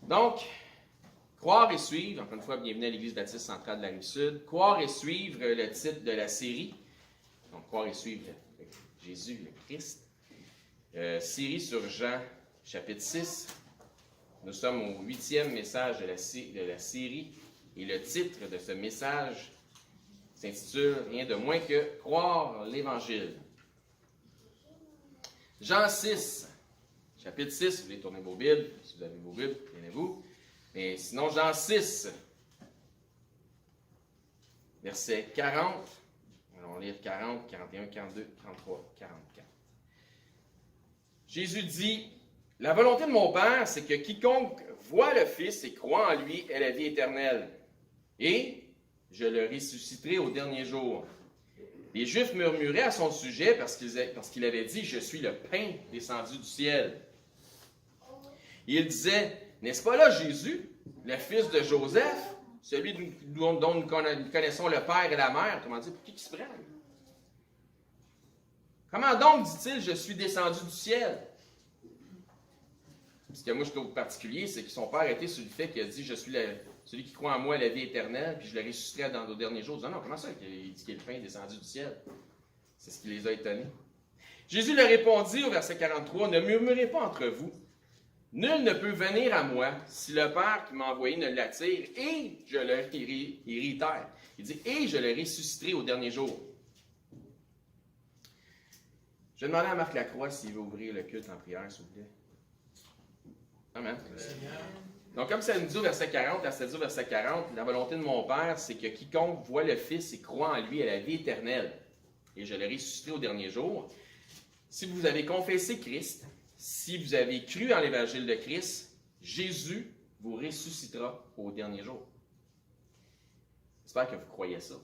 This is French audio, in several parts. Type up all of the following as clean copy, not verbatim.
Donc, croire et suivre, encore une fois, bienvenue à l'Église baptiste centrale de la Rive-Sud. Croire et suivre, le titre de la série. Donc, croire et suivre Jésus, le Christ. Série sur Jean, chapitre 6. Nous sommes au 8e message de la série. Et le titre de ce message s'intitule rien de moins que « Croire l'Évangile ». Jean 6, chapitre 6, vous voulez tourner vos Bibles, si vous avez vos Bibles, tenez-vous. Mais sinon, Jean 6, verset 40, on va lire 40, 41, 42, 33, 44. Jésus dit, « La volonté de mon Père, c'est que quiconque voit le Fils et croit en lui ait la vie éternelle. Et je le ressusciterai au dernier jour. » Les Juifs murmuraient à son sujet parce qu'il avait dit « Je suis le pain descendu du ciel. » Et il disait, « N'est-ce pas là Jésus, le fils de Joseph, celui dont nous connaissons le Père et la Mère? » Comment dire, pour qui il se prend? Comment donc, dit-il, je suis descendu du ciel? Ce que moi je trouve particulier, c'est que son père était sur le fait qu'il a dit, je suis celui qui croit en moi la vie éternelle, puis je le ressusciterai dans nos derniers jours. Non, comment ça qu'il dit qu'il est le pain descendu du ciel? C'est ce qui les a étonnés. Jésus leur répondit au verset 43, « Ne murmurez pas entre vous. Nul ne peut venir à moi si le Père qui m'a envoyé ne l'attire, et je le réitère. » Il dit, « Et je le ressusciterai au dernier jour. » Je vais demander à Marc Lacroix s'il veut ouvrir le culte en prière, s'il vous plaît. Amen. Donc, comme ça nous dit au verset 40, la volonté de mon Père, c'est que quiconque voit le Fils et croit en lui a la vie éternelle. Et je le ressusciterai au dernier jour. Si vous avez confessé Christ, si vous avez cru en l'évangile de Christ, Jésus vous ressuscitera au dernier jour. J'espère que vous croyez ça.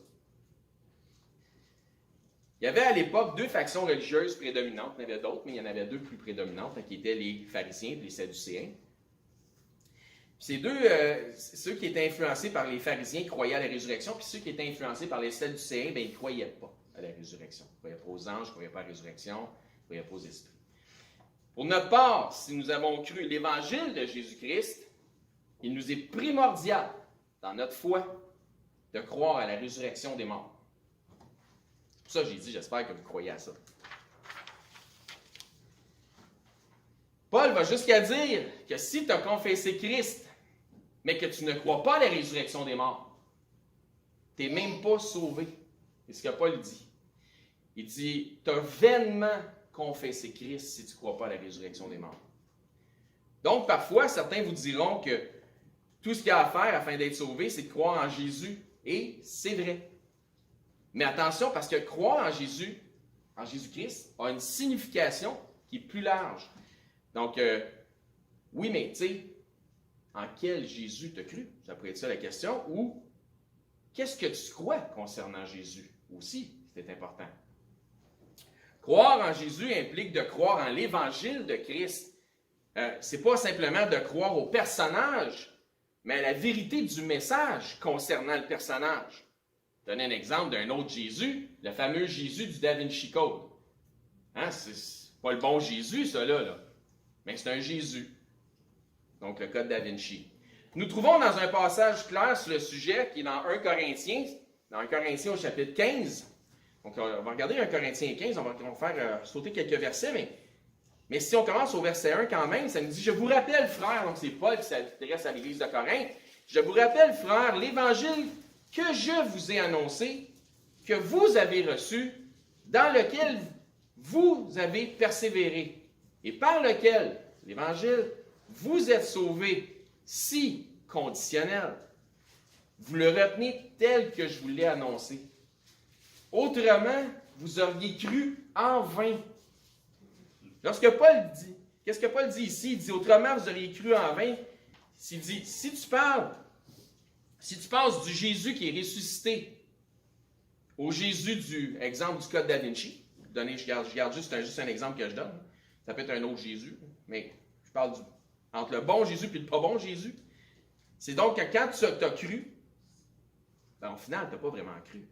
Il y avait à l'époque deux factions religieuses prédominantes. Il y en avait d'autres, mais il y en avait deux plus prédominantes, qui étaient les pharisiens et les sadducéens. Ces deux, ceux qui étaient influencés par les pharisiens croyaient à la résurrection, puis ceux qui étaient influencés par les sadducéens, ils ne croyaient pas à la résurrection. Ils ne croyaient pas aux anges, ils ne croyaient pas à la résurrection, ils ne croyaient pas aux esprits. Pour notre part, si nous avons cru l'évangile de Jésus-Christ, il nous est primordial, dans notre foi, de croire à la résurrection des morts. C'est pour ça que j'ai dit, j'espère que vous croyez à ça. Paul va jusqu'à dire que si tu as confessé Christ, mais que tu ne crois pas à la résurrection des morts, tu n'es même pas sauvé. C'est ce que Paul dit. Il dit, tu as vainement confessé Christ si tu ne crois pas à la résurrection des morts. Donc, parfois, certains vous diront que tout ce qu'il y a à faire afin d'être sauvé, c'est de croire en Jésus. Et c'est vrai. Mais attention, parce que croire en Jésus-Christ, a une signification qui est plus large. Donc, oui, mais tu sais, en quel Jésus t'as cru? Ça pourrait être ça la question. Ou, qu'est-ce que tu crois concernant Jésus? Aussi, c'est important. Croire en Jésus implique de croire en l'évangile de Christ. Ce n'est pas simplement de croire au personnage, mais à la vérité du message concernant le personnage. Je vais donner un exemple d'un autre Jésus, le fameux Jésus du Da Vinci Code. Hein, c'est pas le bon Jésus, ça, là. Mais c'est un Jésus. Donc, le code Da Vinci. Nous trouvons dans un passage clair sur le sujet qui est dans 1 Corinthiens, au chapitre 15. Donc, on va regarder 1 Corinthiens 15, on va faire sauter quelques versets, mais si on commence au verset 1 quand même, ça nous dit « Je vous rappelle, frères », donc c'est Paul qui s'adresse à l'église de Corinthe, « Je vous rappelle, frères, l'évangile que je vous ai annoncé, que vous avez reçu, dans lequel vous avez persévéré, et par lequel, l'évangile, vous êtes sauvés, si conditionnel. Vous le retenez tel que je vous l'ai annoncé. Autrement, vous auriez cru en vain. » Lorsque Paul dit, qu'est-ce que Paul dit ici? Il dit, autrement, vous auriez cru en vain. Il dit, si tu passes du Jésus qui est ressuscité au Jésus du exemple du code Da Vinci, je garde juste un exemple que je donne. Ça peut être un autre Jésus, mais je parle entre le bon Jésus et le pas bon Jésus. C'est donc que quand tu as cru, ben, au final, tu n'as pas vraiment cru.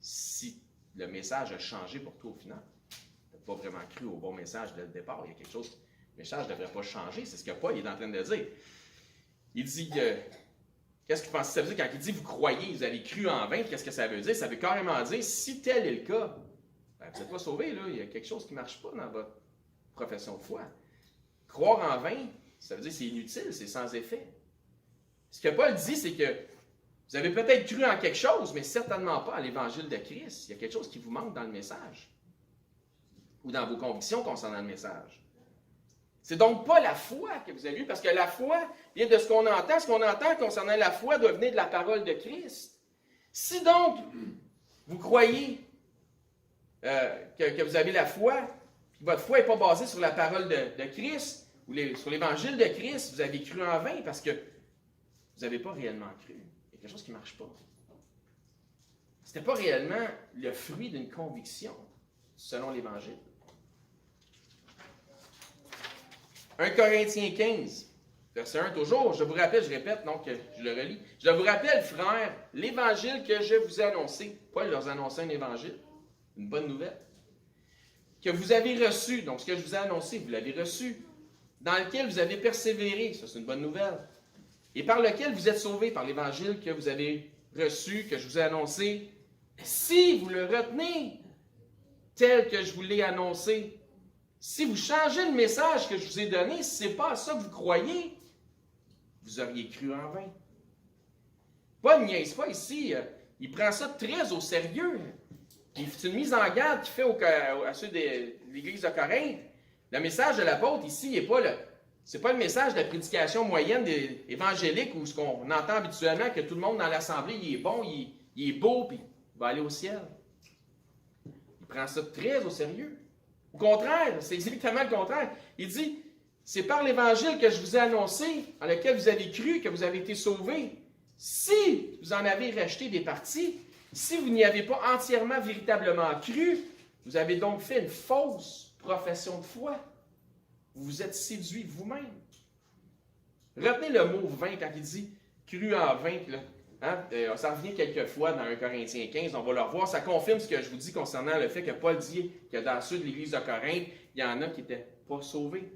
Si le message a changé pour toi au final. Tu n'as pas vraiment cru au bon message dès le départ. Il y a quelque chose, le message ne devrait pas changer. C'est ce que Paul est en train de dire. il dit que... Qu'est-ce que vous pensez que ça veut dire quand il dit « vous croyez, vous avez cru en vain », qu'est-ce que ça veut dire? Ça veut carrément dire, si tel est le cas, ben, vous n'êtes pas sauvé, là, il y a quelque chose qui ne marche pas dans votre profession de foi. Croire en vain, ça veut dire que c'est inutile, c'est sans effet. Ce que Paul dit, c'est que vous avez peut-être cru en quelque chose, mais certainement pas à l'Évangile de Christ. Il y a quelque chose qui vous manque dans le message, ou dans vos convictions concernant le message. C'est donc pas la foi que vous avez eue, parce que la foi vient de ce qu'on entend. Ce qu'on entend concernant la foi doit venir de la parole de Christ. Si donc vous croyez que vous avez la foi, puis votre foi n'est pas basée sur la parole de Christ, ou sur l'Évangile de Christ, vous avez cru en vain, parce que vous n'avez pas réellement cru. Il y a quelque chose qui ne marche pas. Ce n'était pas réellement le fruit d'une conviction, selon l'Évangile. 1 Corinthiens 15, verset 1, toujours, je vous rappelle, je répète, donc je le relis. Je vous rappelle, frères, l'évangile que je vous ai annoncé. Paul leur annonçait un évangile, une bonne nouvelle, que vous avez reçu, donc ce que je vous ai annoncé, vous l'avez reçu, dans lequel vous avez persévéré, ça c'est une bonne nouvelle, et par lequel vous êtes sauvés, par l'évangile que vous avez reçu, que je vous ai annoncé, si vous le retenez tel que je vous l'ai annoncé. Si vous changez le message que je vous ai donné, si ce n'est pas à ça que vous croyez, vous auriez cru en vain. Paul ne niaise pas ici. Il prend ça très au sérieux. C'est une mise en garde qu'il fait à ceux de l'Église de Corinthe. Le message de l'apôtre ici n'est pas le message de la prédication moyenne des évangéliques ou ce qu'on entend habituellement, que tout le monde dans l'assemblée il est bon, il est beau, puis il va aller au ciel. Il prend ça très au sérieux. Au contraire, c'est exactement le contraire. Il dit, c'est par l'Évangile que je vous ai annoncé, en lequel vous avez cru, que vous avez été sauvés. Si vous en avez racheté des parties, si vous n'y avez pas entièrement, véritablement cru, vous avez donc fait une fausse profession de foi. Vous vous êtes séduit vous-même. Retenez le mot vain quand il dit cru en vain. Ça revient quelques fois dans 1 Corinthiens 15, on va le revoir. Ça confirme ce que je vous dis concernant le fait que Paul dit que dans ceux de l'Église de Corinthe, il y en a qui n'étaient pas sauvés.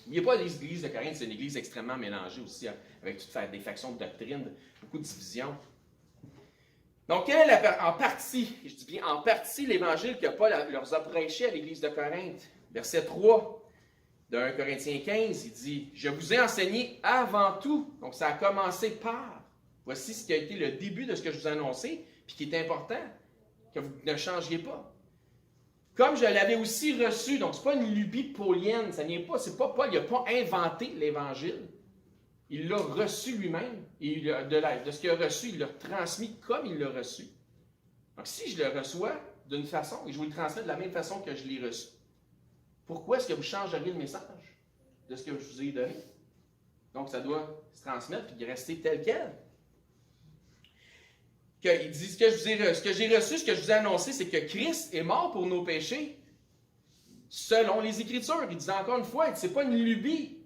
N'oubliez pas, l'Église de Corinthe, c'est une église extrêmement mélangée aussi, avec toutes des factions de doctrine, beaucoup de divisions. Donc, quelle est en partie, je dis bien en partie, l'évangile que Paul leur a prêché à l'Église de Corinthe? Verset 3 de 1 Corinthiens 15, il dit « Je vous ai enseigné avant tout. » Donc, ça a commencé par. Voici ce qui a été le début de ce que je vous ai annoncé, puis qui est important, que vous ne changiez pas. Comme je l'avais aussi reçu, donc ce n'est pas une lubie paulienne, ça n'est pas, c'est pas Paul, il n'a pas inventé l'Évangile. Il l'a reçu lui-même, et de ce qu'il a reçu, il l'a transmis comme il l'a reçu. Donc si je le reçois d'une façon, et je vous le transmets de la même façon que je l'ai reçu, pourquoi est-ce que vous changeriez le message de ce que je vous ai donné? Donc ça doit se transmettre et rester tel quel. Il dit ce que j'ai reçu, ce que je vous ai annoncé, c'est que Christ est mort pour nos péchés selon les Écritures. Il dit encore une fois, ce n'est pas une lubie.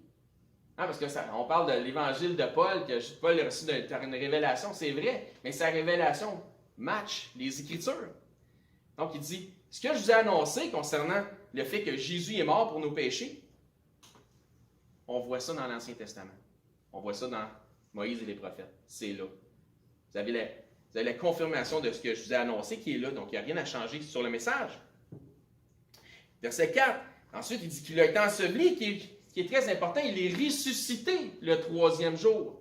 Parce que on parle de l'évangile de Paul, que Paul a reçu une révélation, c'est vrai, mais sa révélation match les Écritures. Donc il dit, ce que je vous ai annoncé concernant le fait que Jésus est mort pour nos péchés, on voit ça dans l'Ancien Testament. On voit ça dans Moïse et les prophètes. C'est là. Vous avez la confirmation de ce que je vous ai annoncé qui est là, donc il n'y a rien à changer sur le message. Verset 4, ensuite il dit qu'il a été enseveli, qui est très important, il est ressuscité le troisième jour.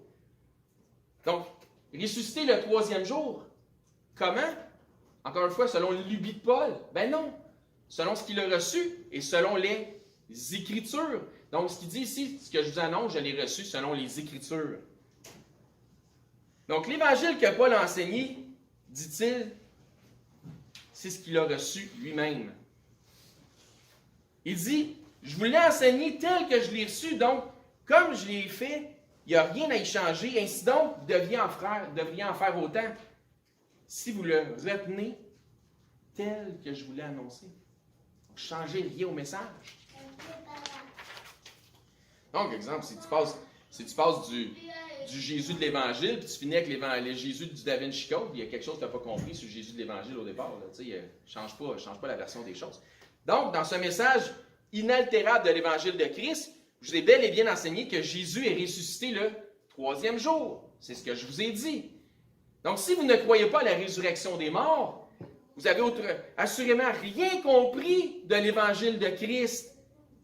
Donc, ressuscité le troisième jour, comment? Encore une fois, selon l'ubie de Paul? Ben non, selon ce qu'il a reçu et selon les Écritures. Donc, ce qu'il dit ici, ce que je vous annonce, je l'ai reçu selon les Écritures. Donc, l'évangile que Paul a enseigné, dit-il, c'est ce qu'il a reçu lui-même. Il dit, je vous l'ai enseigné tel que je l'ai reçu, donc, comme je l'ai fait, il n'y a rien à y changer. Ainsi donc, vous devriez en faire autant si vous le retenez tel que je vous l'ai annoncé. Donc, changez rien au message. Donc, exemple, si tu passes du Jésus de l'Évangile, puis tu finis avec le Jésus du Da Vinci Code, il y a quelque chose que tu n'as pas compris sur le Jésus de l'Évangile au départ. Ne change pas la version des choses. Donc, dans ce message inaltérable de l'Évangile de Christ, Je vous ai bel et bien enseigné que Jésus est ressuscité le troisième jour. C'est ce que je vous ai dit. Donc, si vous ne croyez pas à la résurrection des morts, vous avez assurément rien compris de l'évangile de Christ,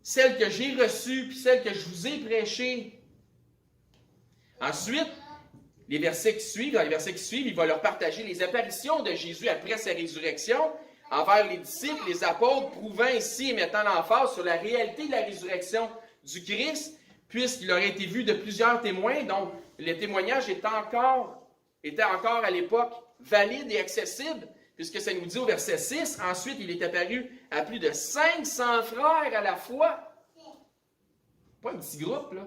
celle que j'ai reçue, puis celle que je vous ai prêchée. Ensuite, dans les versets qui suivent, il va leur partager les apparitions de Jésus après sa résurrection envers les disciples, les apôtres, prouvant ici et mettant l'emphase sur la réalité de la résurrection du Christ, puisqu'il aurait été vu de plusieurs témoins, donc le témoignage était encore à l'époque valide et accessible, puisque ça nous dit au verset 6, ensuite il est apparu à plus de 500 frères à la fois. Pas un petit groupe, là,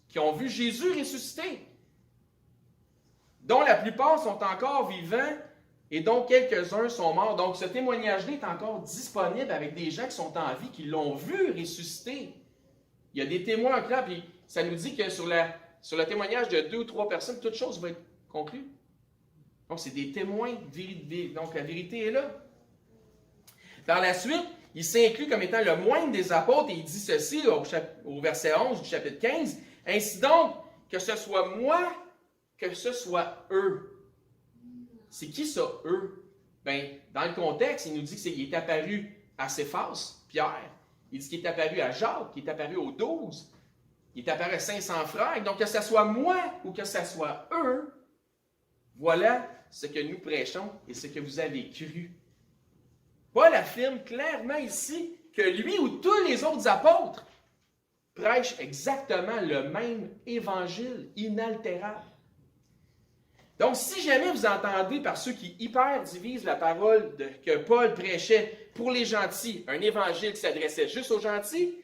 qui ont vu Jésus ressusciter, dont la plupart sont encore vivants et dont quelques-uns sont morts. Donc ce témoignage-là est encore disponible avec des gens qui sont en vie, qui l'ont vu ressusciter. Il y a des témoins en clair, puis ça nous dit que sur le témoignage de 2 ou 3 personnes, toute chose va être conclue. Donc, c'est des témoins. Donc, la vérité est là. Par la suite, il s'inclut comme étant le moindre des apôtres et il dit ceci au verset 11 du chapitre 15. « Ainsi donc, que ce soit moi, que ce soit eux. » C'est qui ça, eux? Bien, dans le contexte, il nous dit qu'il est apparu à Céphas, Pierre. Il dit qu'il est apparu à Jacques, qu'il est apparu aux 12. Il est apparu à 500 frères. Donc, que ce soit moi ou que ce soit eux, voilà ce que nous prêchons et ce que vous avez cru. Paul affirme clairement ici que lui ou tous les autres apôtres prêchent exactement le même évangile inaltérable. Donc, si jamais vous entendez par ceux qui hyper divisent la parole que Paul prêchait pour les gentils, un évangile qui s'adressait juste aux gentils,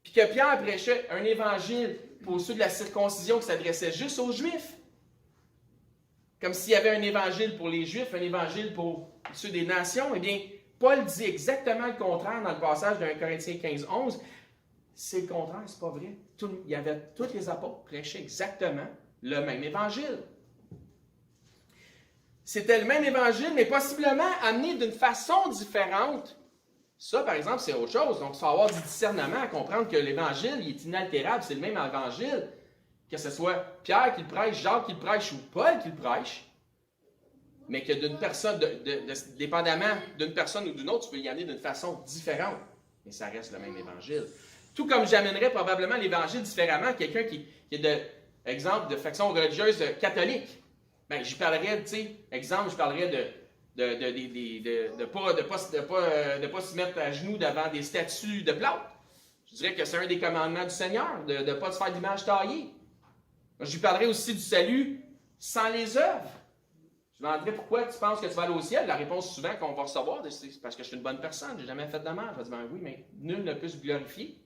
puis que Pierre prêchait un évangile pour ceux de la circoncision qui s'adressait juste aux Juifs, comme s'il y avait un évangile pour les Juifs, un évangile pour ceux des nations, eh bien, Paul dit exactement le contraire dans le passage de 1 Corinthiens 15, 11. C'est le contraire, c'est pas vrai. Tous les apôtres prêchaient exactement le même évangile. C'était le même évangile, mais possiblement amené d'une façon différente. Ça, par exemple, c'est autre chose. Donc, il faut avoir du discernement à comprendre que l'évangile, il est inaltérable, c'est le même évangile. Que ce soit Pierre qui le prêche, Jacques qui le prêche ou Paul qui le prêche, mais que d'une personne, dépendamment d'une personne ou d'une autre, tu peux y amener d'une façon différente. Mais ça reste le même évangile. Tout comme j'amènerais probablement l'évangile différemment à quelqu'un qui est, exemple, de faction religieuse catholique. Bien, j'y parlerais, tu sais, exemple, je parlerais de pas se mettre à genoux devant des statues de plâtre. Je dirais que c'est un des commandements du Seigneur, de ne pas se faire d'image taillée. Je lui parlerai aussi du salut sans les œuvres. Je lui demanderai pourquoi tu penses que tu vas aller au ciel. La réponse souvent qu'on va recevoir, c'est parce que je suis une bonne personne, je n'ai jamais fait de mal. Je vais dire, ben oui, mais nul ne peut se glorifier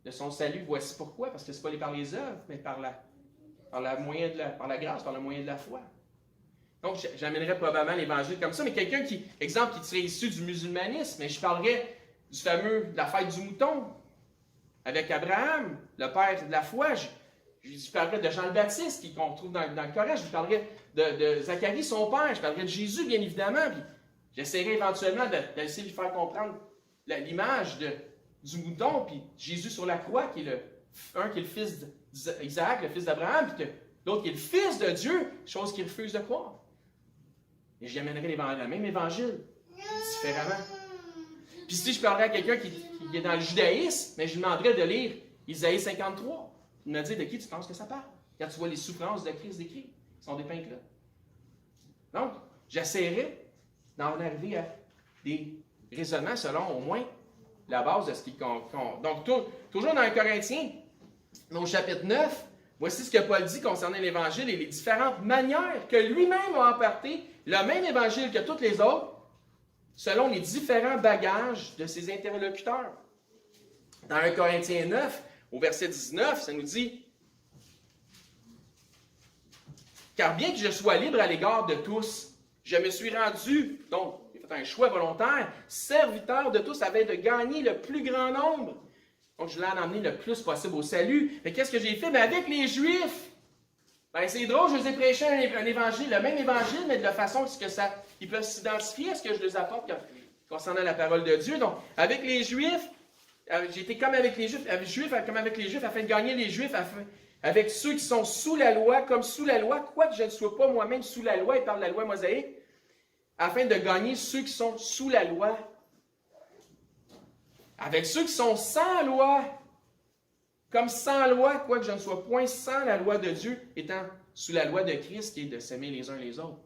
de son salut. Voici pourquoi, parce que ce n'est pas par les œuvres, mais par la grâce, par le moyen de la foi. Donc, j'amènerais probablement l'évangile comme ça, mais quelqu'un qui serait issu du musulmanisme, mais je parlerais de la fête du mouton, avec Abraham, le père de la foi. Je parlerai de Jean le Baptiste, qu'on trouve dans le Coran. Je parlerai de Zacharie, son père. Je parlerai de Jésus, bien évidemment. Puis j'essaierai éventuellement d'essayer de lui faire comprendre l'image du mouton, puis Jésus sur la croix, qui est le fils d'Isaac, le fils d'Abraham, puis l'autre qui est le fils de Dieu, chose qu'il refuse de croire. Et j'y amènerai le même évangile, différemment. Puis si je parlerais à quelqu'un qui est dans le judaïsme, mais je lui demanderais de lire Isaïe 53. Il me dit de qui tu penses que ça parle? Quand tu vois les souffrances de Christ décrites, qui sont dépeintes là. Donc, j'essaierai d'en arriver à des raisonnements selon au moins la base de ce qui compte. Donc, toujours dans 1 Corinthiens, au chapitre 9, voici ce que Paul dit concernant l'Évangile et les différentes manières que lui-même a emporté le même Évangile que toutes les autres, selon les différents bagages de ses interlocuteurs. Dans 1 Corinthiens 9, au verset 19, ça nous dit « Car bien que je sois libre à l'égard de tous, je me suis rendu, donc j'ai fait un choix volontaire, serviteur de tous afin de gagner le plus grand nombre. » Donc je voulais en emmener le plus possible au salut. Mais qu'est-ce que j'ai fait? Avec les Juifs, c'est drôle, je les ai prêché un évangile, le même évangile, mais de la façon qu'ils peuvent s'identifier à ce que je les apporte concernant la parole de Dieu. Donc, avec les Juifs, j'ai été comme avec les Juifs, comme avec les Juifs, afin de gagner les Juifs, avec ceux qui sont sous la loi, comme sous la loi, quoique je ne sois pas moi-même sous la loi, il parle de la loi mosaïque, afin de gagner ceux qui sont sous la loi. Avec ceux qui sont sans loi, comme sans loi, quoique je ne sois point sans la loi de Dieu, étant sous la loi de Christ, qui est de s'aimer les uns les autres.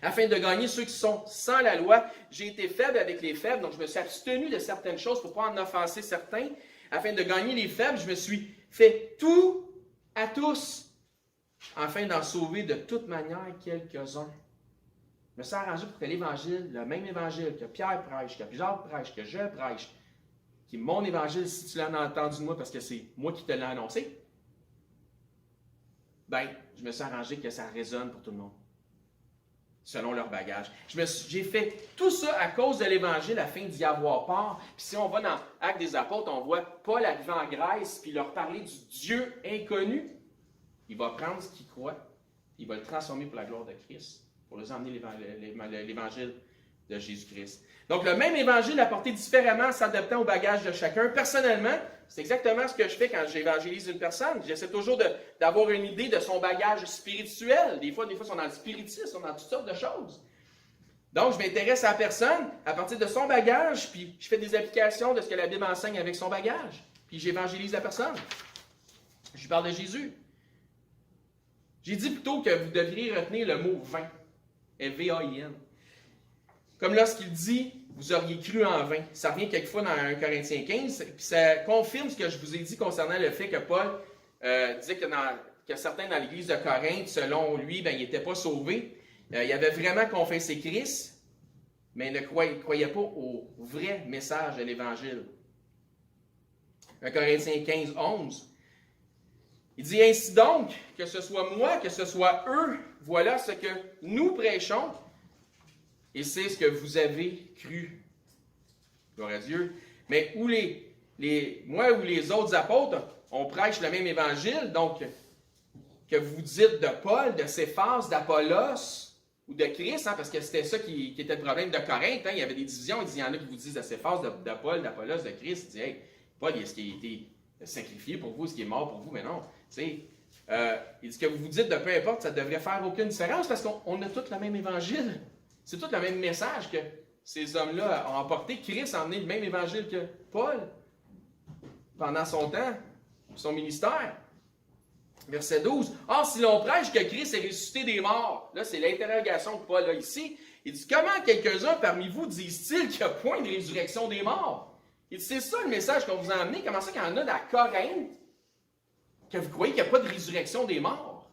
Afin de gagner ceux qui sont sans la loi, j'ai été faible avec les faibles, donc je me suis abstenu de certaines choses pour ne pas en offenser certains. Afin de gagner les faibles, je me suis fait tout à tous, afin d'en sauver de toute manière quelques-uns. Je me suis arrangé pour que l'Évangile, le même Évangile que Pierre prêche, que Jacques prêche, que je prêche, qui est mon Évangile, si tu l'as entendu de moi parce que c'est moi qui te l'ai annoncé, ben, je me suis arrangé que ça résonne pour tout le monde, selon leur bagage. J'ai fait tout ça à cause de l'Évangile afin d'y avoir part. Puis si on va dans Actes des Apôtres, on voit Paul arriver en Grèce puis leur parler du Dieu inconnu. Il va prendre ce qu'il croit, il va le transformer pour la gloire de Christ, pour les emmener l'Évangile de Jésus-Christ. Donc, le même Évangile apporté différemment, s'adaptant au bagage de chacun. Personnellement, c'est exactement ce que je fais quand j'évangélise une personne. J'essaie toujours d'avoir une idée de son bagage spirituel. Des fois, ils sont dans le spiritisme, ils sont dans toutes sortes de choses. Donc, je m'intéresse à la personne à partir de son bagage, puis je fais des applications de ce que la Bible enseigne avec son bagage. Puis j'évangélise la personne. Je lui parle de Jésus. J'ai dit plutôt que vous devriez retenir le mot vain. V-A-I-N. Comme lorsqu'il dit, vous auriez cru en vain. Ça revient quelquefois dans 1 Corinthiens 15, puis ça confirme ce que je vous ai dit concernant le fait que Paul disait que certains dans l'église de Corinthe, selon lui, ben, ils n'étaient pas sauvés. Il avait vraiment confessé Christ, mais il ne croyait pas au vrai message de l'Évangile. 1 Corinthiens 15, 11. Il dit ainsi donc, que ce soit moi, que ce soit eux, voilà ce que nous prêchons, et c'est ce que vous avez cru. Gloire à Dieu. Mais moi ou les autres apôtres, on prêche le même évangile, donc que vous dites de Paul, de Céphas, d'Apollos ou de Christ, parce que c'était ça qui était le problème de Corinthe. Il y avait des divisions, il y en a qui vous disent de Céphas, de Paul, d'Apollos, de Christ. Il dit, hey, Paul, est-ce qu'il a été sacrifié pour vous, est-ce qu'il est mort pour vous? Mais non. Il dit que vous dites de peu importe, ça ne devrait faire aucune différence parce qu'on a tous le même évangile. C'est tout le même message que ces hommes-là ont apporté. Christ a emmené le même évangile que Paul pendant son temps, son ministère. Verset 12. Or, si l'on prêche que Christ est ressuscité des morts, là, c'est l'interrogation de Paul là, ici. Il dit, comment quelques-uns parmi vous disent-ils qu'il n'y a point de résurrection des morts? Il dit, c'est ça le message qu'on vous a amené. Comment ça qu'il y en a dans Corinthe que vous croyez qu'il n'y a pas de résurrection des morts?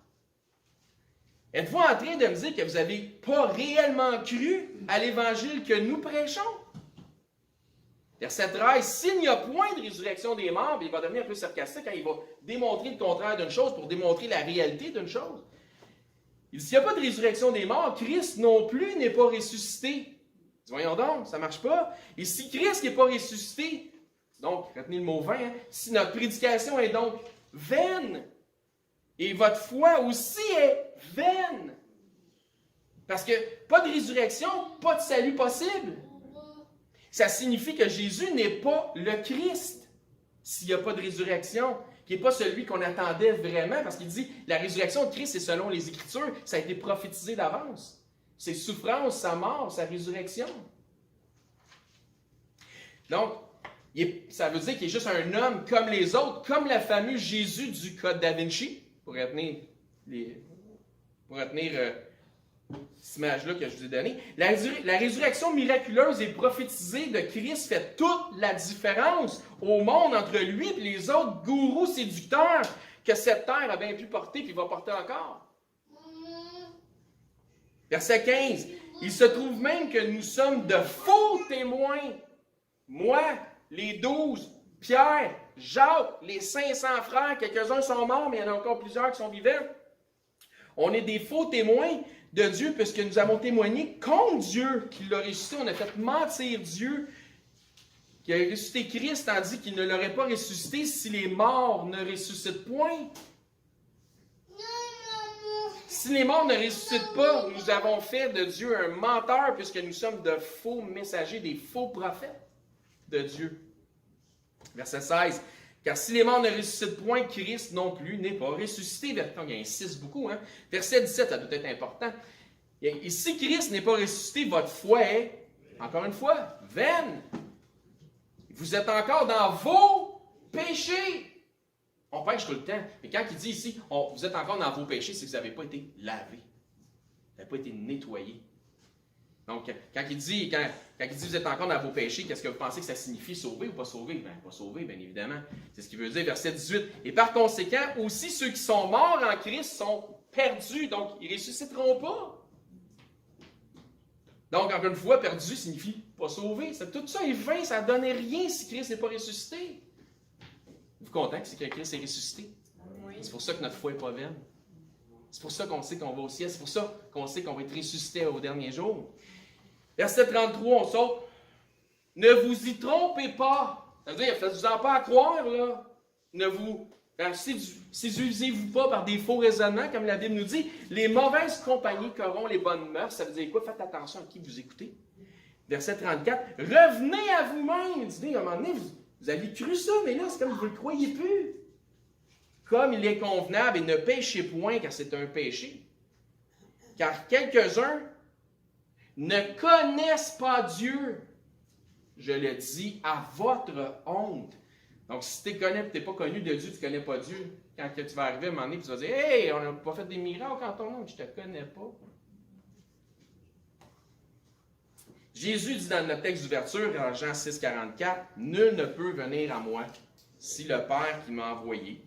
Êtes-vous en train de me dire que vous n'avez pas réellement cru à l'Évangile que nous prêchons? Verset 13, s'il n'y a point de résurrection des morts, il va devenir un peu sarcastique quand il va démontrer le contraire d'une chose pour démontrer la réalité d'une chose. Il dit, s'il n'y a pas de résurrection des morts, Christ non plus n'est pas ressuscité. Il dit, voyons donc, ça ne marche pas. Et si Christ n'est pas ressuscité, donc, retenez le mot vain, si notre prédication est donc vaine, et votre foi aussi est vaine. Parce que pas de résurrection, pas de salut possible. Ça signifie que Jésus n'est pas le Christ s'il n'y a pas de résurrection, qui n'est pas celui qu'on attendait vraiment, parce qu'il dit la résurrection de Christ, c'est selon les Écritures, ça a été prophétisé d'avance. Ses souffrances, sa mort, sa résurrection. Donc, ça veut dire qu'il est juste un homme comme les autres, comme le fameux Jésus du Code da Vinci, pour retenir cette image-là que je vous ai donnée. La résurrection miraculeuse et prophétisée de Christ fait toute la différence au monde entre lui et les autres gourous séducteurs que cette terre a bien pu porter et va porter encore. Verset 15. Il se trouve même que nous sommes de faux témoins. Moi, les 12, Pierre, Jacques, les 500 frères, quelques-uns sont morts, mais il y en a encore plusieurs qui sont vivants. On est des faux témoins de Dieu puisque nous avons témoigné contre Dieu qu'il l'a ressuscité. On a fait mentir Dieu qui a ressuscité Christ tandis qu'il ne l'aurait pas ressuscité si les morts ne ressuscitent point. Si les morts ne ressuscitent pas, nous avons fait de Dieu un menteur puisque nous sommes de faux messagers, des faux prophètes de Dieu. Verset 16. Car si les morts ne ressuscitent point, Christ non plus n'est pas ressuscité. Il insiste beaucoup. Hein? Verset 17, ça doit être important. Et si Christ n'est pas ressuscité, votre foi est, encore une fois, vaine. Vous êtes encore dans vos péchés. On pêche tout le temps. Mais quand il dit ici, vous êtes encore dans vos péchés, c'est que vous n'avez pas été lavé. Vous n'avez pas été nettoyé. Donc, quand il dit vous êtes encore dans vos péchés, qu'est-ce que vous pensez que ça signifie, sauver ou pas sauver? Bien, pas sauver, bien évidemment. C'est ce qu'il veut dire, verset 18. Et par conséquent, aussi ceux qui sont morts en Christ sont perdus, donc ils ne ressusciteront pas. Donc, encore une fois, perdu signifie pas sauvé. Tout ça est vain, ça ne donne rien si Christ n'est pas ressuscité. Vous êtes content que Christ est ressuscité? Oui. C'est pour ça que notre foi n'est pas vaine. C'est pour ça qu'on sait qu'on va au ciel. C'est pour ça qu'on sait qu'on va être ressuscité au dernier jour. Verset 33, on saute. Ne vous y trompez pas. Ça veut dire, faites-vous-en pas à croire, là. Séduisez-vous pas par des faux raisonnements, comme la Bible nous dit. Les mauvaises compagnies corrompent les bonnes mœurs. Ça veut dire quoi? Faites attention à qui vous écoutez. Verset 34. Revenez à vous-même. À un moment donné, vous avez cru ça, mais là, c'est comme vous ne le croyez plus. Comme il est convenable, et ne péchez point, car c'est un péché. Car quelques-uns ne connaissent pas Dieu. Je le dis à votre honte. Donc, si tu n'es pas connu de Dieu, tu ne connais pas Dieu. Quand tu vas arriver à un moment donné, tu vas dire « Hey, on n'a pas fait des miracles en ton nom, je ne te connais pas. » Jésus dit dans notre texte d'ouverture, en Jean 6, 44, « Nul ne peut venir à moi si le Père qui m'a envoyé,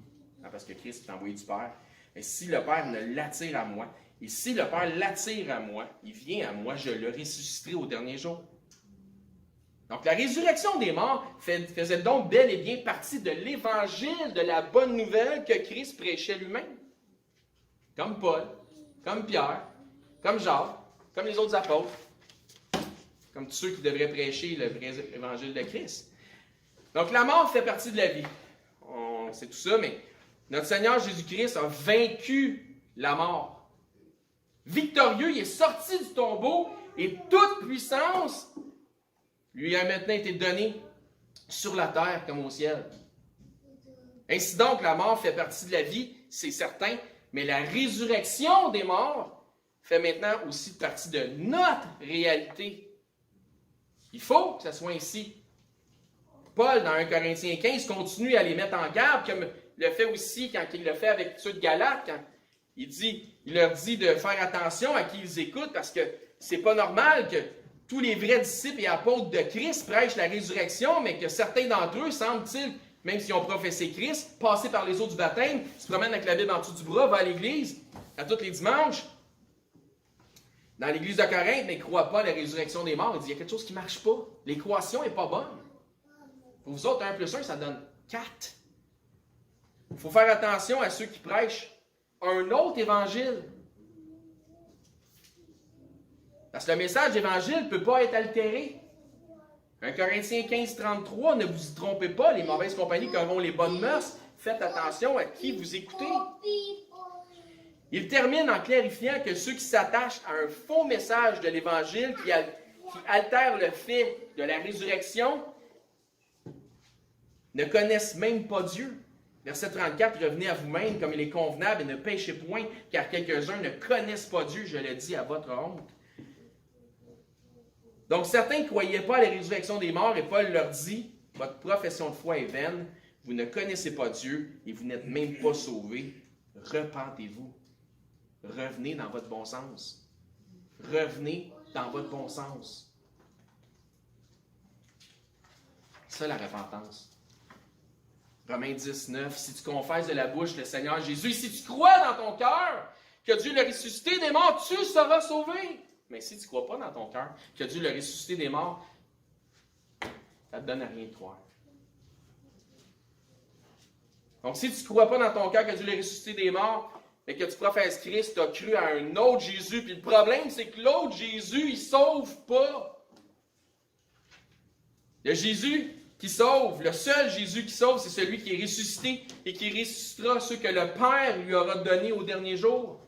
parce que Christ est envoyé du Père, et si le Père ne l'attire à moi, et si le Père l'attire à moi, il vient à moi, je le ressusciterai au dernier jour. » Donc, la résurrection des morts faisait donc bel et bien partie de l'évangile, de la bonne nouvelle que Christ prêchait lui-même. Comme Paul, comme Pierre, comme Jacques, comme les autres apôtres, comme tous ceux qui devraient prêcher le vrai évangile de Christ. Donc, la mort fait partie de la vie. On sait tout ça, mais notre Seigneur Jésus-Christ a vaincu la mort. Victorieux, il est sorti du tombeau et toute puissance lui a maintenant été donnée sur la terre comme au ciel. Ainsi donc, la mort fait partie de la vie, c'est certain, mais la résurrection des morts fait maintenant aussi partie de notre réalité. Il faut que ça soit ainsi. Paul, dans 1 Corinthiens 15, continue à les mettre en garde, comme le fait aussi quand il le fait avec ceux de Galates, quand il leur dit de faire attention à qui ils écoutent, parce que c'est pas normal que tous les vrais disciples et apôtres de Christ prêchent la résurrection, mais que certains d'entre eux, semble-t-il, même s'ils ont professé Christ, passés par les eaux du baptême, se promènent avec la Bible en dessous du bras, vont à l'église, à tous les dimanches, dans l'église de Corinthe, mais ne croient pas à la résurrection des morts. Il dit, il y a quelque chose qui ne marche pas. L'équation n'est pas bonne. Pour vous autres, 1 plus 1, ça donne 4. Il faut faire attention à ceux qui prêchent un autre évangile. Parce que le message d'évangile ne peut pas être altéré. 1 Corinthiens 15, 33, ne vous y trompez pas, les mauvaises compagnies corrompent les bonnes mœurs. Faites attention à qui vous écoutez. Il termine en clarifiant que ceux qui s'attachent à un faux message de l'Évangile qui altère le fait de la résurrection ne connaissent même pas Dieu. Verset 34, revenez à vous-même comme il est convenable et ne péchez point, car quelques-uns ne connaissent pas Dieu, je le dis à votre honte. Donc certains ne croyaient pas à la résurrection des morts et Paul leur dit, votre profession de foi est vaine, vous ne connaissez pas Dieu et vous n'êtes même pas sauvés. Repentez-vous. Revenez dans votre bon sens. Revenez dans votre bon sens. C'est ça la repentance. Romains 10, 9. Si tu confesses de la bouche le Seigneur Jésus, si tu crois dans ton cœur que Dieu l'a ressuscité des morts, tu seras sauvé. Mais si tu ne crois pas dans ton cœur que Dieu l'a ressuscité des morts, ça ne te donne à rien de croire. Donc si tu ne crois pas dans ton cœur que Dieu l'a ressuscité des morts, et que tu professes Christ, tu as cru à un autre Jésus. Puis le problème, c'est que l'autre Jésus, il ne sauve pas. Le Jésus qui sauve, le seul Jésus qui sauve, c'est celui qui est ressuscité et qui ressuscitera ceux que le Père lui aura donnés au dernier jour.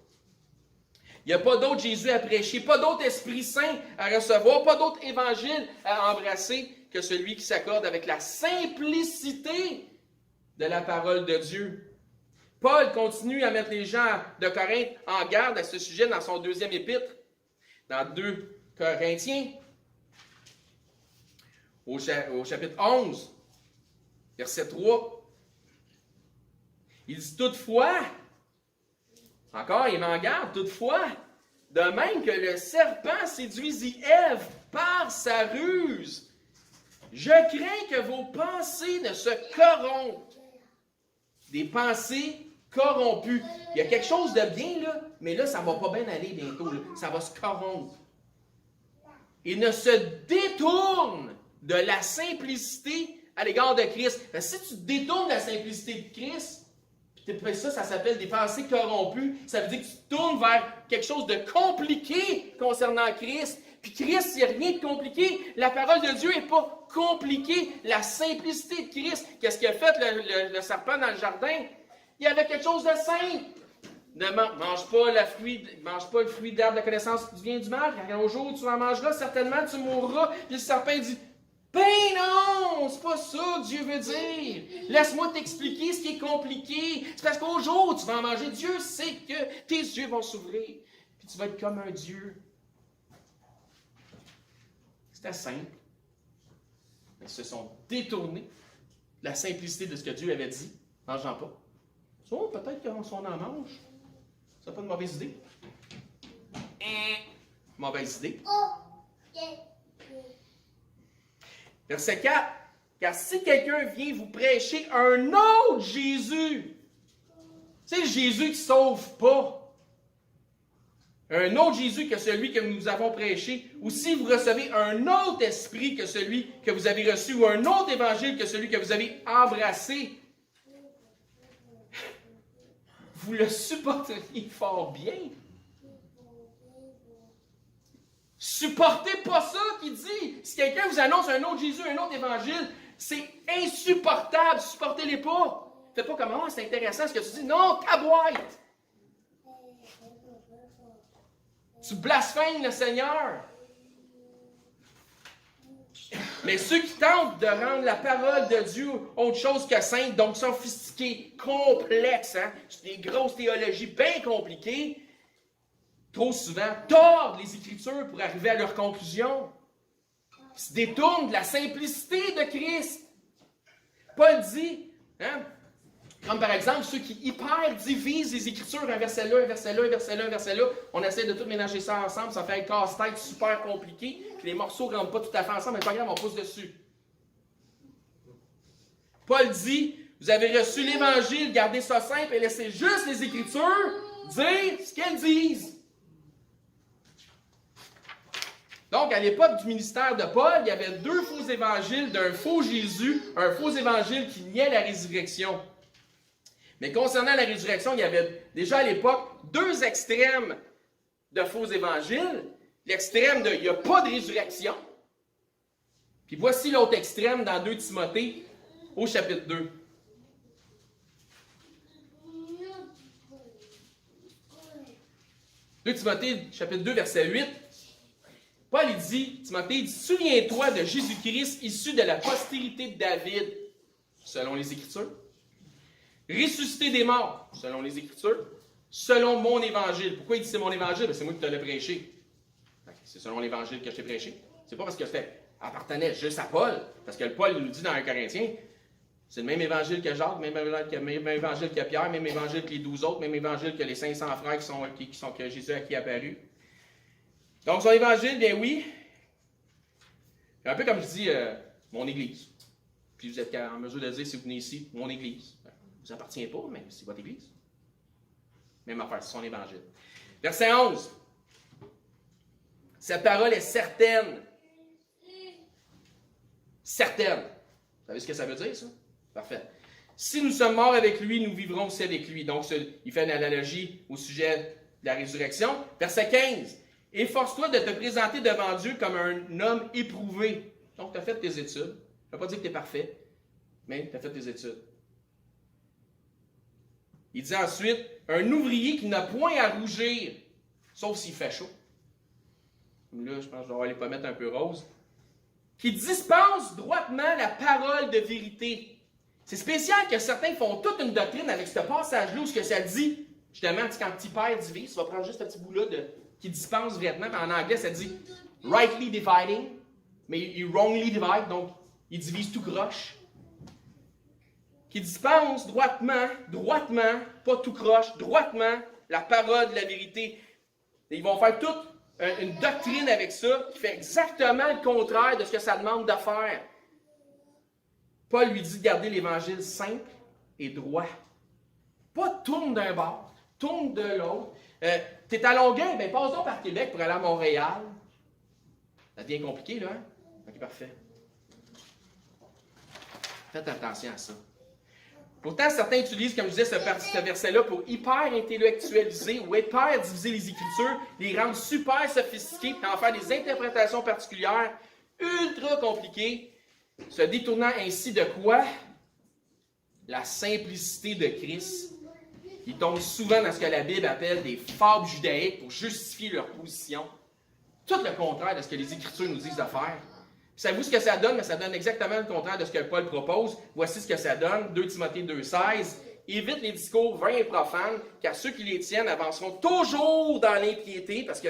Il n'y a pas d'autre Jésus à prêcher, pas d'autre Esprit Saint à recevoir, pas d'autre Évangile à embrasser que celui qui s'accorde avec la simplicité de la parole de Dieu. Paul continue à mettre les gens de Corinthe en garde à ce sujet dans son deuxième épître, dans 2 Corinthiens, au chapitre 11, verset 3. Il dit toutefois, encore il met en garde, toutefois, de même que le serpent séduisit Ève par sa ruse, je crains que vos pensées ne se corrompent. Des pensées corrompues. Il y a quelque chose de bien, là, mais là, ça ne va pas bien aller bientôt. Là. Ça va se corrompre. Et ne se détourne de la simplicité à l'égard de Christ. Si tu te détournes de la simplicité de Christ, ça s'appelle des pensées corrompues. Ça veut dire que tu te tournes vers quelque chose de compliqué concernant Christ. Puis Christ, il n'y a rien de compliqué. La parole de Dieu n'est pas compliquée. La simplicité de Christ. Qu'est-ce qu'il a fait le serpent dans le jardin? Il y avait quelque chose de simple. Ne mange pas le fruit de l'arbre de la connaissance du bien et du mal, car au jour où tu en mangeras, certainement tu mourras. Puis le serpent dit, ben non, c'est pas ça que Dieu veut dire. Laisse-moi t'expliquer ce qui est compliqué. C'est parce qu'au jour où tu vas en manger, Dieu sait que tes yeux vont s'ouvrir. Puis tu vas être comme un Dieu. C'était simple. Ils se sont détournés de la simplicité de ce que Dieu avait dit. Mangeant pas. Oh, peut-être qu'on en mange. C'est pas une mauvaise idée. Mauvaise idée. Verset 4. Car si quelqu'un vient vous prêcher un autre Jésus, c'est le Jésus qui ne sauve pas. Un autre Jésus que celui que nous avons prêché, ou si vous recevez un autre esprit que celui que vous avez reçu, ou un autre évangile que celui que vous avez embrassé, vous le supporteriez fort bien. Supportez pas ça qui dit. Si quelqu'un vous annonce un autre Jésus, un autre évangile, c'est insupportable. Supportez-les pas. Faites pas comme, c'est intéressant ce que tu dis. Non, taboite. Tu blasphèmes le Seigneur. Mais ceux qui tentent de rendre la parole de Dieu autre chose que simple, donc sophistiquée, complexe, c'est des grosses théologies bien compliquées, trop souvent tordent les Écritures pour arriver à leur conclusion. Ils se détournent de la simplicité de Christ. Paul dit, comme par exemple ceux qui hyper divisent les Écritures, un verset là, un verset là, un verset là, un verset là, on essaie de tout mélanger ça ensemble, ça fait un casse-tête super compliqué, puis les morceaux ne rentrent pas tout à fait ensemble, mais pas grave, on pousse dessus. Paul dit, vous avez reçu l'Évangile, gardez ça simple et laissez juste les Écritures dire ce qu'elles disent. Donc, à l'époque du ministère de Paul, il y avait 2 faux évangiles d'un faux Jésus, un faux évangile qui niait la résurrection. Mais concernant la résurrection, il y avait déjà à l'époque 2 extrêmes de faux évangiles. L'extrême de « il n'y a pas de résurrection ». Puis voici l'autre extrême dans 2 Timothée au chapitre 2. « 2 Timothée, chapitre 2, verset 8. Paul, Timothée, il dit « Souviens-toi de Jésus-Christ, issu de la postérité de David, selon les Écritures, ressuscité des morts, selon les Écritures, selon mon évangile. » Pourquoi il dit c'est mon évangile? Ben, c'est moi qui te l'ai prêché. C'est selon l'évangile que je t'ai prêché. C'est pas parce que c'était appartenait juste à Paul, parce que Paul nous dit dans 1 Corinthiens, c'est le même évangile que Jacques, même évangile que Pierre, même évangile que les 12 autres, même évangile que les 500 frères que Jésus a qui est apparu. Donc, son évangile, bien oui, un peu comme je dis, mon Église. Puis vous êtes en mesure de dire, si vous venez ici, mon Église. Ça ne vous appartient pas, mais c'est votre Église. Même affaire, c'est son évangile. Verset 11. Cette parole est certaine. Certaine. Vous savez ce que ça veut dire, ça? Parfait. Si nous sommes morts avec lui, nous vivrons aussi avec lui. Donc, il fait une analogie au sujet de la résurrection. Verset 15. Efforce-toi de te présenter devant Dieu comme un homme éprouvé. Donc, tu as fait tes études. Je ne veux pas dire que tu es parfait, mais tu as fait tes études. Il dit ensuite, un ouvrier qui n'a point à rougir, sauf s'il fait chaud. Là, je pense que je vais aller pas mettre un peu rose. qui dispense droitement la parole de vérité. C'est spécial que certains font toute une doctrine avec ce passage-là où ce que ça dit, justement, quand petit père divise, tu vas prendre juste ce petit bout-là qui dispense vraiment, mais en anglais, ça dit « rightly dividing », mais il wrongly divide, donc il divise tout croche. Qui dispense droitement, pas tout croche, droitement, la parole de la vérité. Et ils vont faire toute une doctrine avec ça qui fait exactement le contraire de ce que ça demande de faire. Paul lui dit de garder l'Évangile simple et droit. Pas tourne d'un bord, tourne de l'autre. T'es à Longueuil, ben passe donc par Québec pour aller à Montréal. Ça devient compliqué, là, hein? Ok, parfait. Faites attention à ça. Pourtant, certains utilisent, comme je disais, ce verset-là pour hyper-intellectualiser ou hyper-diviser les Écritures, les rendre super sophistiquées, et en faire des interprétations particulières, ultra compliquées, se détournant ainsi de quoi? La simplicité de Christ. Ils tombent souvent dans ce que la Bible appelle des fables judaïques pour justifier leur position. Tout le contraire de ce que les Écritures nous disent de faire. Savez-vous ce que ça donne? Mais ça donne exactement le contraire de ce que Paul propose. Voici ce que ça donne. 2 Timothée 2,16. Évite les discours vains et profanes, car ceux qui les tiennent avanceront toujours dans l'impiété, parce que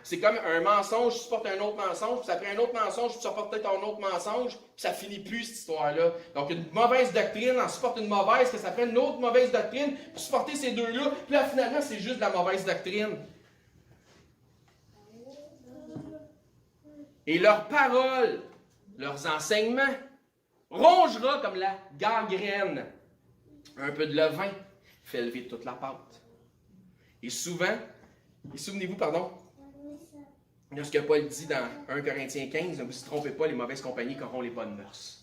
c'est comme un mensonge supporte un autre mensonge, puis après un autre mensonge, puis supporte peut-être un autre mensonge, puis ça finit plus cette histoire-là. Donc une mauvaise doctrine en supporte une mauvaise, que ça prenne une autre mauvaise doctrine, pour supporter ces deux-là, puis là finalement c'est juste de la mauvaise doctrine. Et leurs paroles, leurs enseignements, rongera comme la gangrène. Un peu de levain fait lever toute la pâte. Et souvent, souvenez-vous, de ce que Paul dit dans 1 Corinthiens 15, ne vous y trompez pas, les mauvaises compagnies qu'auront les bonnes mœurs.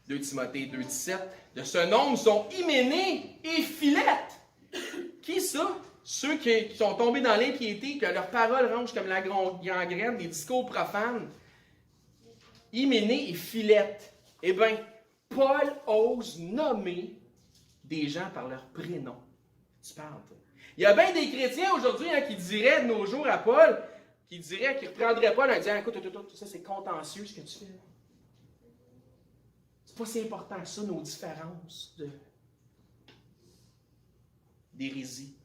2 Timothée 2,17, de ce nombre sont Hyménée et Philette. Qui ça? Ceux qui sont tombés dans l'impiété, que leurs paroles rongent comme la gangrène, des discours profanes. Hyménée et Philette. Eh bien, Paul ose nommer des gens par leur prénom. Tu parles, toi. Il y a bien des chrétiens aujourd'hui qui diraient de nos jours à Paul, qui reprendraient Paul en disant « Écoute, ça c'est contentieux ce que tu fais. C'est pas si important que ça, nos différences d'hérésie. »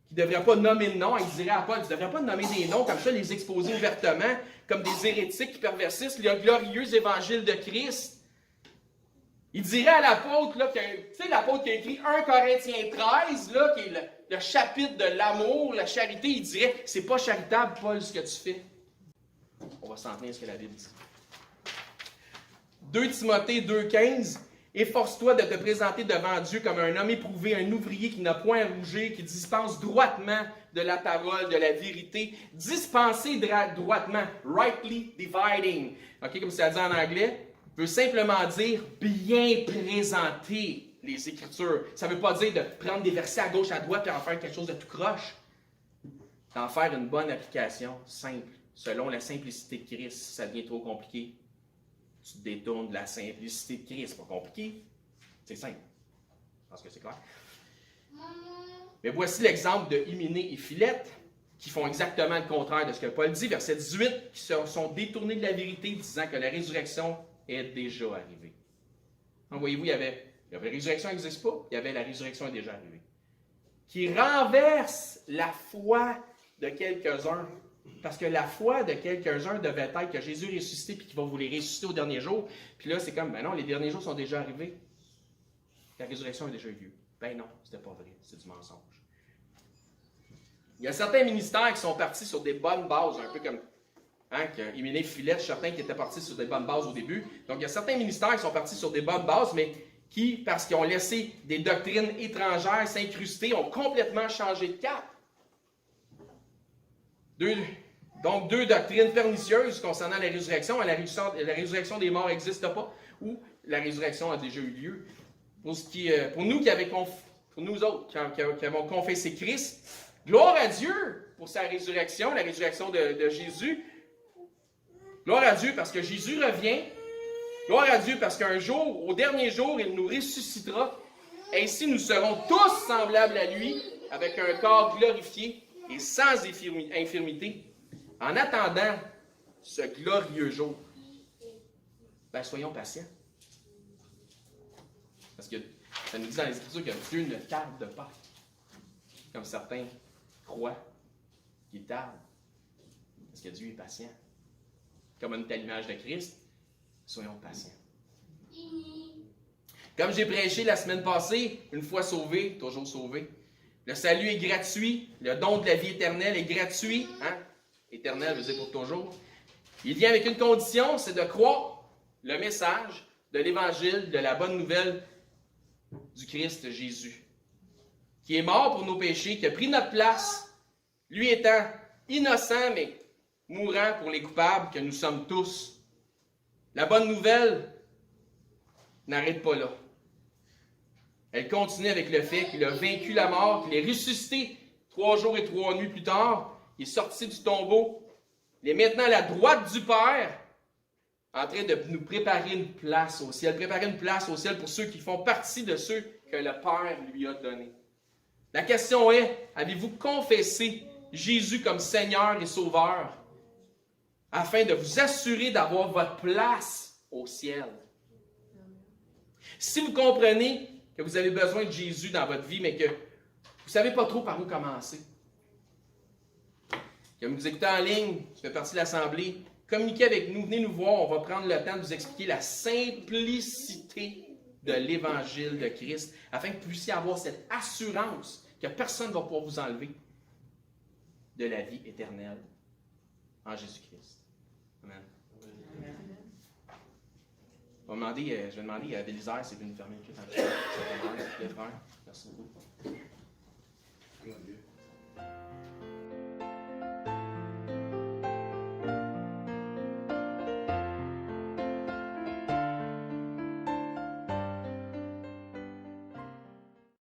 Qui ne devrait pas nommer de nom, il dirait à Paul, tu ne devrais pas nommer des noms comme ça, les exposer ouvertement, comme des hérétiques qui perversissent le glorieux évangile de Christ. Il dirait à l'apôtre, tu sais, l'apôtre qui a écrit 1 Corinthiens 13, là, qui est le chapitre de l'amour, la charité, il dirait, c'est pas charitable, Paul, ce que tu fais. On va s'en tenir à ce que la Bible dit. 2 Timothée 2,15. Efforce-toi de te présenter devant Dieu comme un homme éprouvé, un ouvrier qui n'a point à rougir, qui dispense droitement de la parole, de la vérité. Dispenser droitement, rightly dividing. OK, comme ça dit en anglais, veut simplement dire bien présenter les Écritures. Ça ne veut pas dire de prendre des versets à gauche, à droite et en faire quelque chose de tout croche. D'en faire une bonne application, simple, selon la simplicité de Christ. Si ça devient trop compliqué, tu te détournes de la simplicité de Christ. C'est pas compliqué. C'est simple. Je pense que c'est clair. Mais voici l'exemple de Hyménée et Philette qui font exactement le contraire de ce que Paul dit. Verset 18, qui se sont détournés de la vérité disant que la résurrection est déjà arrivée. Donc voyez-vous, il y avait la résurrection n'existe pas, il y avait la résurrection est déjà arrivée. Qui renverse la foi de quelques-uns. Parce que la foi de quelques-uns devait être que Jésus est ressuscité puis qu'il va vous les ressusciter au dernier jour. Puis là, c'est comme, ben non, les derniers jours sont déjà arrivés. La résurrection a déjà eu lieu. Ben non, c'était pas vrai, c'est du mensonge. Il y a certains ministères qui sont partis sur des bonnes bases, un peu comme Hyménée Philette, certains qui étaient partis sur des bonnes bases au début. Donc il y a certains ministères qui sont partis sur des bonnes bases, mais qui, parce qu'ils ont laissé des doctrines étrangères s'incruster, ont complètement changé de cap. Donc, deux doctrines pernicieuses concernant la résurrection. La résurrection des morts n'existe pas, ou la résurrection a déjà eu lieu. Pour nous autres qui avons confessé Christ, gloire à Dieu pour sa résurrection, la résurrection de Jésus. Gloire à Dieu parce que Jésus revient. Gloire à Dieu parce qu'un jour, au dernier jour, il nous ressuscitera. Ainsi, nous serons tous semblables à lui, avec un corps glorifié et sans infirmité. En attendant ce glorieux jour, ben soyons patients. Parce que ça nous dit dans les Écritures que Dieu ne tarde pas, comme certains croient qu'il tarde. Parce que Dieu est patient. Comme on est à l'image de Christ, soyons patients. Comme j'ai prêché la semaine passée, une fois sauvé, toujours sauvé. Le salut est gratuit, le don de la vie éternelle est gratuit. Hein? Éternel veut dire pour toujours. Il vient avec une condition, c'est de croire le message de l'Évangile, de la bonne nouvelle du Christ Jésus, qui est mort pour nos péchés, qui a pris notre place, lui étant innocent, mais mourant pour les coupables que nous sommes tous. La bonne nouvelle n'arrête pas là. Elle continue avec le fait qu'il a vaincu la mort, qu'il est ressuscité 3 jours et 3 nuits plus tard, il est sorti du tombeau, il est maintenant à la droite du Père, en train de nous préparer une place au ciel, pour ceux qui font partie de ceux que le Père lui a donnés. La question est, avez-vous confessé Jésus comme Seigneur et Sauveur afin de vous assurer d'avoir votre place au ciel? Si vous comprenez que vous avez besoin de Jésus dans votre vie, mais que vous ne savez pas trop par où commencer, que vous écoutez en ligne, vous faites partie de l'Assemblée, communiquez avec nous, venez nous voir, on va prendre le temps de vous expliquer la simplicité de l'Évangile de Christ, afin que vous puissiez avoir cette assurance que personne ne va pouvoir vous enlever de la vie éternelle en Jésus-Christ. Amen. Amen. Je vais demander à Bélisaire s'il veut nous fermer le culte en prière. Merci beaucoup.